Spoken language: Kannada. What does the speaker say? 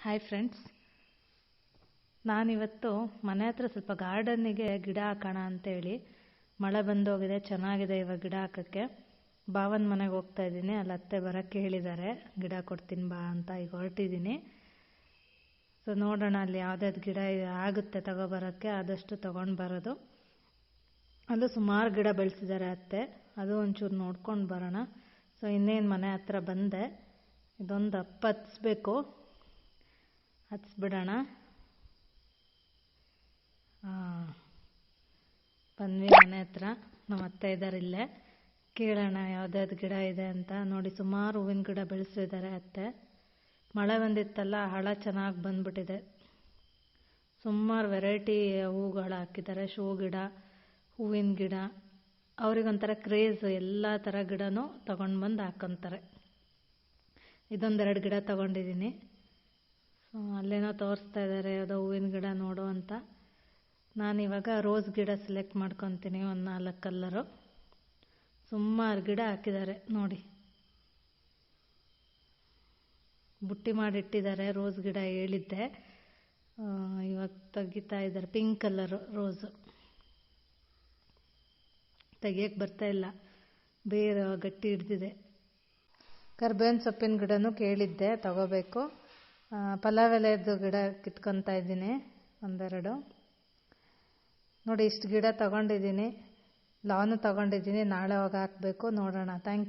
ಹಾಯ್ ಫ್ರೆಂಡ್ಸ್, ನಾನಿವತ್ತು ಮನೆ ಹತ್ರ ಸ್ವಲ್ಪ ಗಾರ್ಡನ್ನಿಗೆ ಗಿಡ ಹಾಕೋಣ ಅಂತೇಳಿ. ಮಳೆ ಬಂದೋಗಿದೆ, ಚೆನ್ನಾಗಿದೆ ಇವಾಗ ಗಿಡ ಹಾಕೋಕ್ಕೆ. ಭಾವನ ಮನೆಗೆ ಹೋಗ್ತಾ ಇದ್ದೀನಿ, ಅಲ್ಲಿ ಅತ್ತೆ ಬರೋಕ್ಕೆ ಹೇಳಿದ್ದಾರೆ, ಗಿಡ ಕೊಡ್ತೀನಿ ಬಾ ಅಂತ. ಈಗ ಹೊರಟಿದ್ದೀನಿ. ಸೊ ನೋಡೋಣ ಅಲ್ಲಿ ಯಾವುದ್ಯಾವ್ದು ಗಿಡ ಆಗುತ್ತೆ ತಗೊಬರೋಕ್ಕೆ, ಆದಷ್ಟು ತೊಗೊಂಡು ಬರೋದು. ಅಲ್ಲೂ ಸುಮಾರು ಗಿಡ ಬೆಳೆಸಿದ್ದಾರೆ ಅತ್ತೆ, ಅದು ಒಂಚೂರು ನೋಡ್ಕೊಂಡು ಬರೋಣ. ಸೊ ಇನ್ನೇನು ಮನೆ ಹತ್ರ ಬಂದೆ, ಇದೊಂದು ಹತ್ತಿಸ್ಬೇಕು, ಹತ್ತಿಸ್ಬಿಡೋಣ. ಬಂದ್ವಿ ಮನೆ ಹತ್ರ, ನಮ್ಮ ಅತ್ತೆ ಇದ್ದಾರೆ ಇಲ್ಲೇ. ಕೇಳೋಣ ಯಾವುದ್ಯಾವ್ದು ಗಿಡ ಇದೆ ಅಂತ. ನೋಡಿ ಸುಮಾರು ಹೂವಿನ ಗಿಡ ಬೆಳೆಸಿದ್ದಾರೆ ಅತ್ತೆ. ಮಳೆ ಬಂದಿತ್ತಲ್ಲ, ಹಳ ಚೆನ್ನಾಗಿ ಬಂದ್ಬಿಟ್ಟಿದೆ. ಸುಮಾರು ವೆರೈಟಿ ಹೂಗಳು ಹಾಕಿದ್ದಾರೆ, ಶೋ ಗಿಡ, ಹೂವಿನ ಗಿಡ. ಅವ್ರಿಗೊಂಥರ ಕ್ರೇಜ್, ಎಲ್ಲ ಥರ ಗಿಡನೂ ತೊಗೊಂಡು ಬಂದು ಹಾಕ್ಕೊತಾರೆ. ಇದೊಂದೆರಡು ಗಿಡ ತೊಗೊಂಡಿದ್ದೀನಿ. ಸೊ ಅಲ್ಲೇನೋ ತೋರಿಸ್ತಾ ಇದ್ದಾರೆ ಯಾವುದೋ ಹೂವಿನ ಗಿಡ ನೋಡು ಅಂತ. ನಾನಿವಾಗ ರೋಸ್ ಗಿಡ ಸೆಲೆಕ್ಟ್ ಮಾಡ್ಕೊತೀನಿ, ಒಂದು 4 ಕಲರು. ಸುಮಾರು ಗಿಡ ಹಾಕಿದ್ದಾರೆ ನೋಡಿ, ಬುಟ್ಟಿ ಮಾಡಿಟ್ಟಿದ್ದಾರೆ. ರೋಸ್ ಗಿಡ ಹೇಳಿದ್ದೆ, ಇವಾಗ ತೆಗಿತಾ ಇದ್ದಾರೆ. ಪಿಂಕ್ ಕಲರು ರೋಸು ತೆಗಿಯೋಕ್ಕೆ ಬರ್ತಾ ಇಲ್ಲ, ಬೇರೆ ಗಟ್ಟಿ ಹಿಡ್ದಿದೆ. ಕರ್ಬೇವಿನ ಸೊಪ್ಪಿನ ಗಿಡನೂ ಕೇಳಿದ್ದೆ, ತಗೋಬೇಕು. ಪಲಾವ್ ಎಲೆದು ಗಿಡ ಕಿತ್ಕೊತಾ ಇದ್ದೀನಿ, ಒಂದೆರಡು. ನೋಡಿ ಇಷ್ಟು ಗಿಡ ತೊಗೊಂಡಿದ್ದೀನಿ, ಲಾನು ತೊಗೊಂಡಿದ್ದೀನಿ. ನಾಳೆ ಹೋಗಿ ಹಾಕಬೇಕು, ನೋಡೋಣ. Thank you.